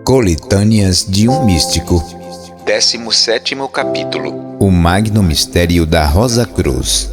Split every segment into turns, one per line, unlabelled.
Coletâneas de um Místico.
17º capítulo.
O Magno Mistério da Rosa Cruz.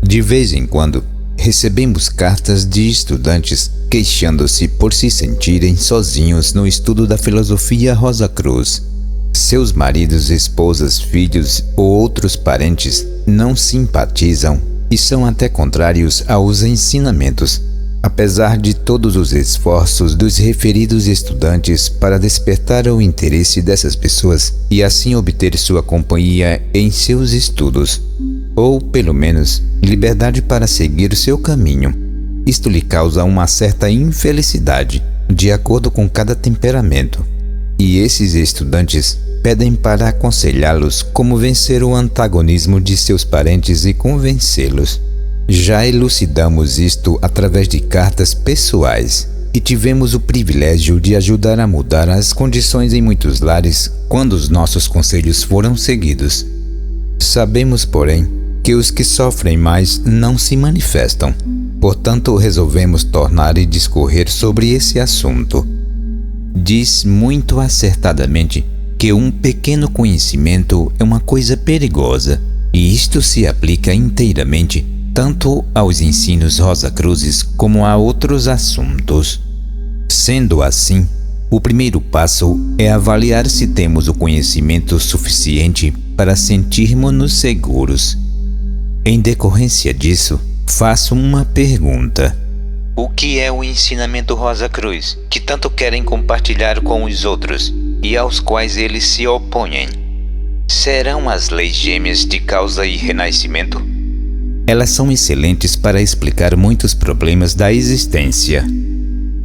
De vez em quando, recebemos cartas de estudantes queixando-se por se sentirem sozinhos no estudo da filosofia Rosa Cruz. Seus maridos, esposas, filhos ou outros parentes não simpatizam e são até contrários aos ensinamentos. Apesar de todos os esforços dos referidos estudantes para despertar o interesse dessas pessoas e assim obter sua companhia em seus estudos, ou pelo menos liberdade para seguir seu caminho, isto lhe causa uma certa infelicidade, de acordo com cada temperamento. E esses estudantes pedem para aconselhá-los como vencer o antagonismo de seus parentes e convencê-los. Já elucidamos isto através de cartas pessoais e tivemos o privilégio de ajudar a mudar as condições em muitos lares quando os nossos conselhos foram seguidos. Sabemos, porém, que os que sofrem mais não se manifestam. Portanto, resolvemos tornar e discorrer sobre esse assunto. Diz muito acertadamente que um pequeno conhecimento é uma coisa perigosa, e isto se aplica inteiramente tanto aos ensinos Rosa Cruzes como a outros assuntos. Sendo assim, o primeiro passo é avaliar se temos o conhecimento suficiente para sentirmos-nos seguros. Em decorrência disso, faço uma pergunta.
O que é o ensinamento Rosa Cruz, que tanto querem compartilhar com os outros e aos quais eles se opõem? Serão as leis gêmeas de causa e renascimento?
Elas são excelentes para explicar muitos problemas da existência.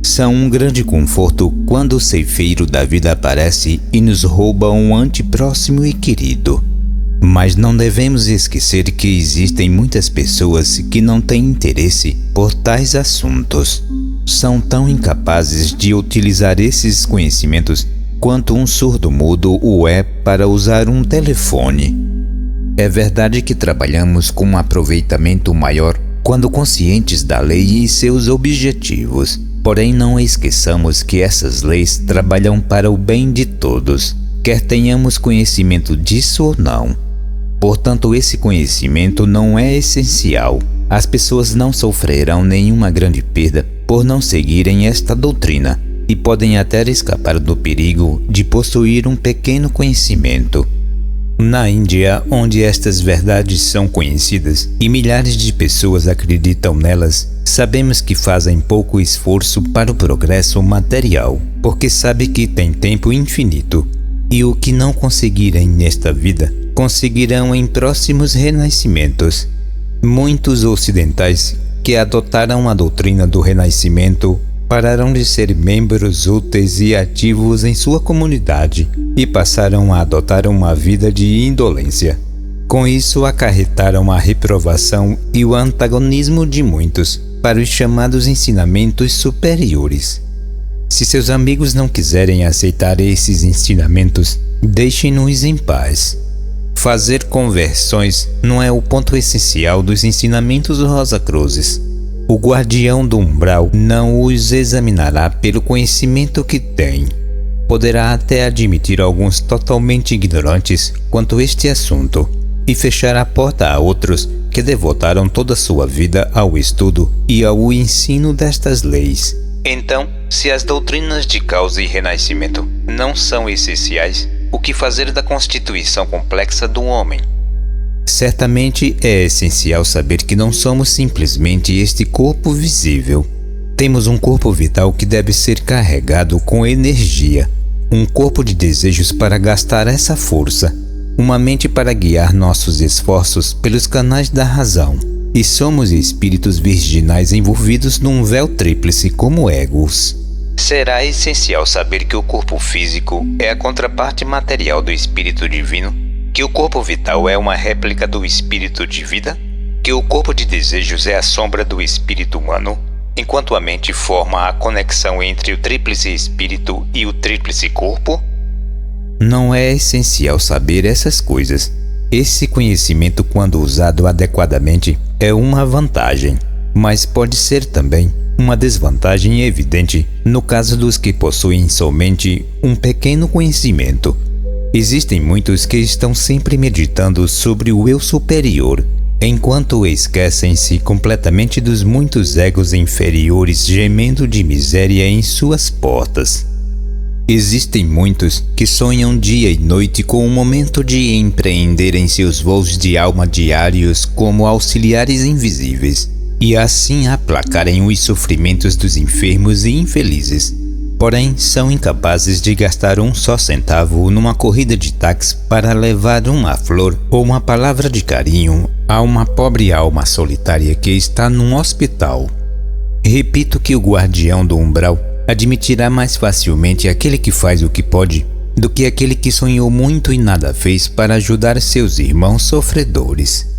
São um grande conforto quando o ceifeiro da vida aparece e nos rouba um ante próximo e querido. Mas não devemos esquecer que existem muitas pessoas que não têm interesse por tais assuntos. São tão incapazes de utilizar esses conhecimentos quanto um surdo-mudo o é para usar um telefone. É verdade que trabalhamos com um aproveitamento maior quando conscientes da lei e seus objetivos. Porém, não esqueçamos que essas leis trabalham para o bem de todos, quer tenhamos conhecimento disso ou não. Portanto, esse conhecimento não é essencial. As pessoas não sofrerão nenhuma grande perda por não seguirem esta doutrina e podem até escapar do perigo de possuir um pequeno conhecimento. Na Índia, onde estas verdades são conhecidas e milhares de pessoas acreditam nelas, sabemos que fazem pouco esforço para o progresso material, porque sabem que têm tempo infinito, e o que não conseguirem nesta vida, conseguirão em próximos renascimentos. Muitos ocidentais que adotaram a doutrina do renascimento pararam de ser membros úteis e ativos em sua comunidade e passaram a adotar uma vida de indolência. Com isso, acarretaram a reprovação e o antagonismo de muitos para os chamados ensinamentos superiores. Se seus amigos não quiserem aceitar esses ensinamentos, deixem-nos em paz. Fazer conversões não é o ponto essencial dos ensinamentos Rosa Cruzes. O guardião do umbral não os examinará pelo conhecimento que tem. Poderá até admitir alguns totalmente ignorantes quanto a este assunto e fechar a porta a outros que devotaram toda sua vida ao estudo e ao ensino destas leis.
Então, se as doutrinas de causa e renascimento não são essenciais, o que fazer da constituição complexa do homem?
Certamente é essencial saber que não somos simplesmente este corpo visível. Temos um corpo vital que deve ser carregado com energia, um corpo de desejos para gastar essa força, uma mente para guiar nossos esforços pelos canais da razão. E somos espíritos virginais envolvidos num véu tríplice como egos.
Será essencial saber que o corpo físico é a contraparte material do espírito divino, que o corpo vital é uma réplica do espírito de vida, que o corpo de desejos é a sombra do espírito humano, enquanto a mente forma a conexão entre o tríplice espírito e o tríplice corpo?
Não é essencial saber essas coisas. Esse conhecimento, quando usado adequadamente, é uma vantagem, mas pode ser também uma desvantagem evidente no caso dos que possuem somente um pequeno conhecimento. Existem muitos que estão sempre meditando sobre o eu superior, enquanto esquecem-se completamente dos muitos egos inferiores gemendo de miséria em suas portas. Existem muitos que sonham dia e noite com o momento de empreender em seus voos de alma diários como auxiliares invisíveis, e assim aplacarem os sofrimentos dos enfermos e infelizes. Porém, são incapazes de gastar um só centavo numa corrida de táxi para levar uma flor ou uma palavra de carinho a uma pobre alma solitária que está num hospital. Repito que o guardião do umbral admitirá mais facilmente aquele que faz o que pode do que aquele que sonhou muito e nada fez para ajudar seus irmãos sofredores.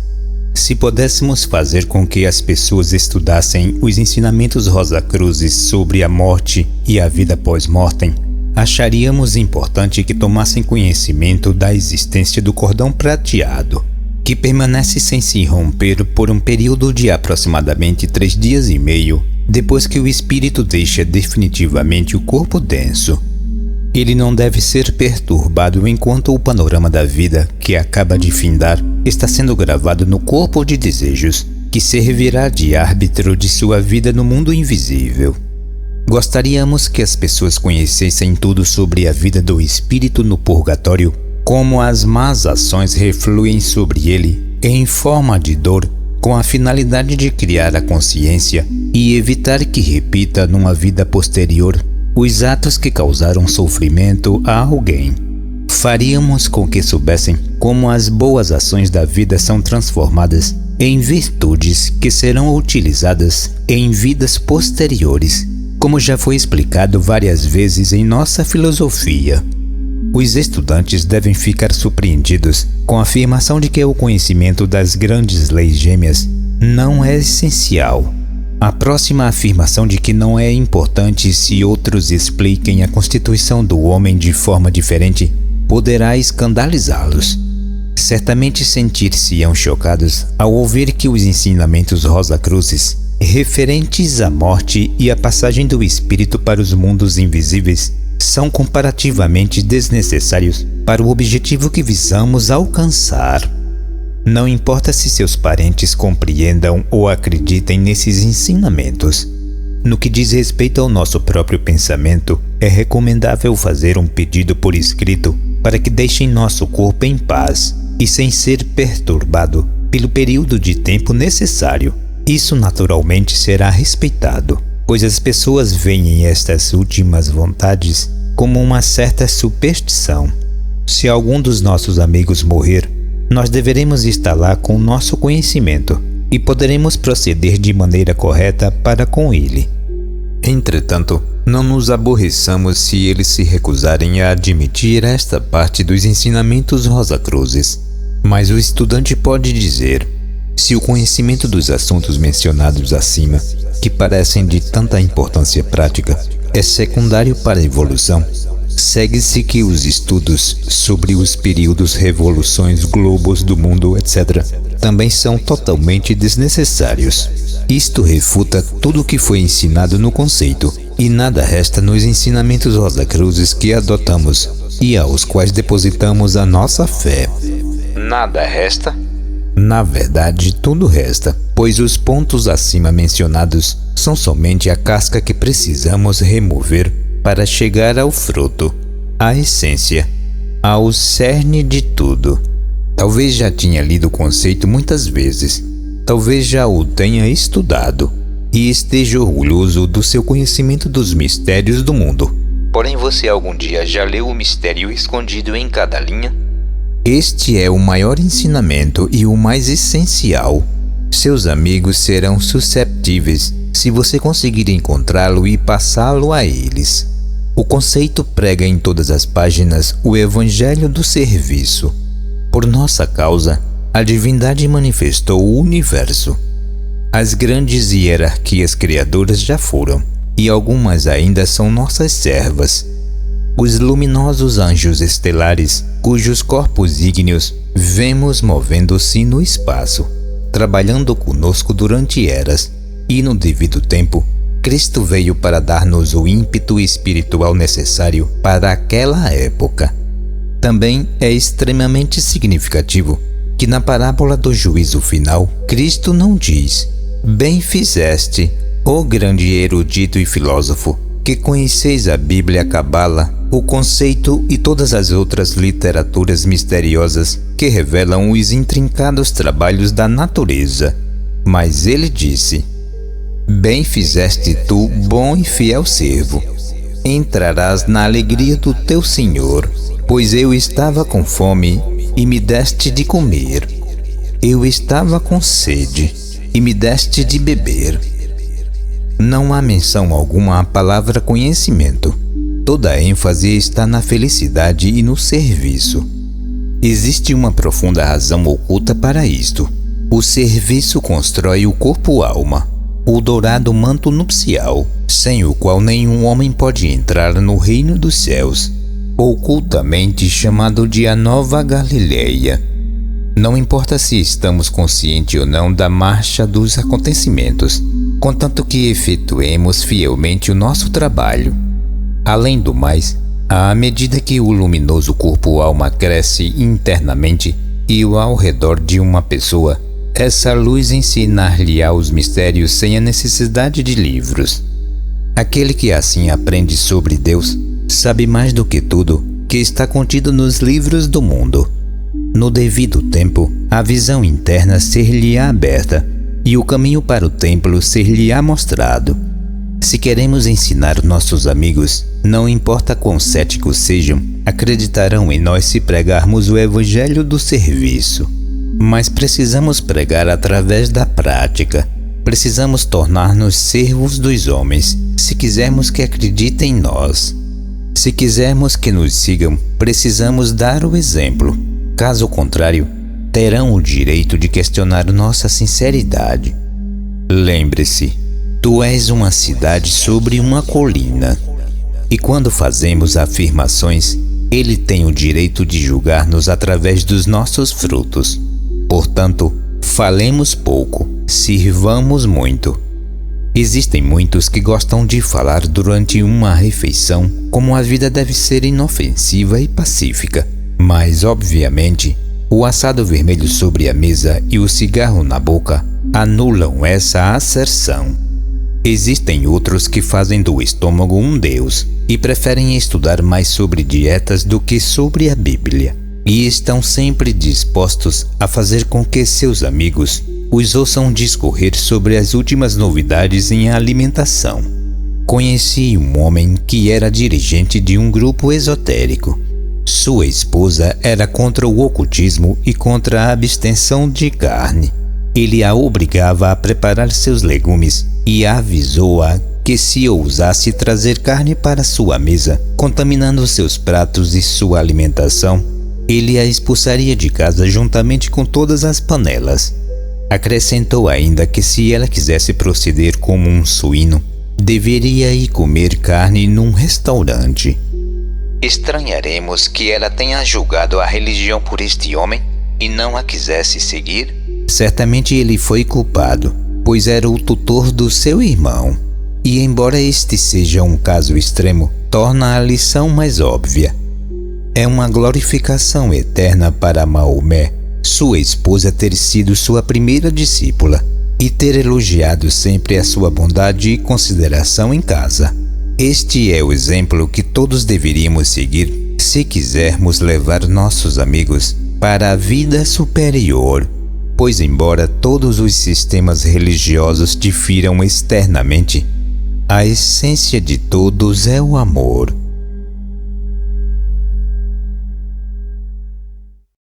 Se pudéssemos fazer com que as pessoas estudassem os ensinamentos Rosacruzes sobre a morte e a vida pós-mortem, acharíamos importante que tomassem conhecimento da existência do cordão prateado, que permanece sem se romper por um período de aproximadamente 3 dias e meio depois que o espírito deixa definitivamente o corpo denso. Ele não deve ser perturbado enquanto o panorama da vida, que acaba de findar, está sendo gravado no corpo de desejos, que servirá de árbitro de sua vida no mundo invisível. Gostaríamos que as pessoas conhecessem tudo sobre a vida do espírito no purgatório, como as más ações refluem sobre ele em forma de dor, com a finalidade de criar a consciência e evitar que repita numa vida posterior os atos que causaram sofrimento a alguém. Faríamos com que soubessem como as boas ações da vida são transformadas em virtudes que serão utilizadas em vidas posteriores, como já foi explicado várias vezes em nossa filosofia. Os estudantes devem ficar surpreendidos com a afirmação de que o conhecimento das grandes leis gêmeas não é essencial. A próxima afirmação de que não é importante se outros expliquem a constituição do homem de forma diferente poderá escandalizá-los. Certamente sentir-se-ão chocados ao ouvir que os ensinamentos Rosacruzes, referentes à morte e à passagem do espírito para os mundos invisíveis, são comparativamente desnecessários para o objetivo que visamos alcançar. Não importa se seus parentes compreendam ou acreditem nesses ensinamentos. No que diz respeito ao nosso próprio pensamento, é recomendável fazer um pedido por escrito para que deixem nosso corpo em paz e sem ser perturbado pelo período de tempo necessário. Isso naturalmente será respeitado, pois as pessoas veem estas últimas vontades como uma certa superstição. Se algum dos nossos amigos morrer, nós deveremos estar lá com nosso conhecimento e poderemos proceder de maneira correta para com ele. Entretanto, não nos aborreçamos se eles se recusarem a admitir esta parte dos ensinamentos Rosacruzes. Mas o estudante pode dizer: se o conhecimento dos assuntos mencionados acima, que parecem de tanta importância prática, é secundário para a evolução, segue-se que os estudos sobre os períodos, revoluções, globos do mundo, etc., também são totalmente desnecessários. Isto refuta tudo o que foi ensinado no conceito, e nada resta nos ensinamentos Rosacruzes que adotamos e aos quais depositamos a nossa fé.
Nada resta?
Na verdade, tudo resta, pois os pontos acima mencionados são somente a casca que precisamos remover para chegar ao fruto, à essência, ao cerne de tudo. Talvez já tenha lido o conceito muitas vezes, talvez já o tenha estudado e esteja orgulhoso do seu conhecimento dos mistérios do mundo.
Porém, você algum dia já leu o mistério escondido em cada linha?
Este é o maior ensinamento e o mais essencial. Seus amigos serão susceptíveis se você conseguir encontrá-lo e passá-lo a eles. O conceito prega em todas as páginas o evangelho do serviço. Por nossa causa, a divindade manifestou o universo. As grandes hierarquias criadoras já foram, e algumas ainda são nossas servas. Os luminosos anjos estelares, cujos corpos ígneos vemos movendo-se no espaço, trabalhando conosco durante eras, e no devido tempo, Cristo veio para dar-nos o ímpeto espiritual necessário para aquela época. Também é extremamente significativo que na parábola do juízo final, Cristo não diz: "Bem fizeste, ó grande erudito e filósofo, que conheceis a Bíblia, a Cabala, o conceito e todas as outras literaturas misteriosas que revelam os intrincados trabalhos da natureza." Mas ele disse: "Bem fizeste tu, bom e fiel servo. Entrarás na alegria do teu Senhor, pois eu estava com fome e me deste de comer. Eu estava com sede e me deste de beber." Não há menção alguma à palavra conhecimento. Toda a ênfase está na felicidade e no serviço. Existe uma profunda razão oculta para isto. O serviço constrói o corpo-alma, o dourado manto nupcial, sem o qual nenhum homem pode entrar no reino dos céus, ocultamente chamado de a Nova Galileia. Não importa se estamos conscientes ou não da marcha dos acontecimentos, contanto que efetuemos fielmente o nosso trabalho. Além do mais, à medida que o luminoso corpo-alma cresce internamente e ao redor de uma pessoa, essa luz ensinar-lhe-á os mistérios sem a necessidade de livros. Aquele que assim aprende sobre Deus sabe mais do que tudo que está contido nos livros do mundo. No devido tempo, a visão interna ser-lhe-á aberta e o caminho para o templo ser-lhe-á mostrado. Se queremos ensinar nossos amigos, não importa quão céticos sejam, acreditarão em nós se pregarmos o evangelho do serviço. Mas precisamos pregar através da prática. Precisamos tornar-nos servos dos homens, se quisermos que acreditem em nós. Se quisermos que nos sigam, precisamos dar o exemplo. Caso contrário, terão o direito de questionar nossa sinceridade. Lembre-se, tu és uma cidade sobre uma colina. E quando fazemos afirmações, ele tem o direito de julgar-nos através dos nossos frutos. Portanto, falemos pouco, sirvamos muito. Existem muitos que gostam de falar durante uma refeição como a vida deve ser inofensiva e pacífica. Mas, obviamente, o assado vermelho sobre a mesa e o cigarro na boca anulam essa asserção. Existem outros que fazem do estômago um deus e preferem estudar mais sobre dietas do que sobre a Bíblia. E estão sempre dispostos a fazer com que seus amigos os ouçam discorrer sobre as últimas novidades em alimentação. Conheci um homem que era dirigente de um grupo esotérico. Sua esposa era contra o ocultismo e contra a abstenção de carne. Ele a obrigava a preparar seus legumes e avisou-a que se ousasse trazer carne para sua mesa, contaminando seus pratos e sua alimentação, ele a expulsaria de casa juntamente com todas as panelas. Acrescentou ainda que se ela quisesse proceder como um suíno, deveria ir comer carne num restaurante.
Estranharemos que ela tenha julgado a religião por este homem e não a quisesse seguir?
Certamente ele foi culpado, pois era o tutor do seu irmão. E embora este seja um caso extremo, torna a lição mais óbvia. É uma glorificação eterna para Maomé, sua esposa, ter sido sua primeira discípula e ter elogiado sempre a sua bondade e consideração em casa. Este é o exemplo que todos deveríamos seguir se quisermos levar nossos amigos para a vida superior, pois embora todos os sistemas religiosos difiram externamente, a essência de todos é o amor.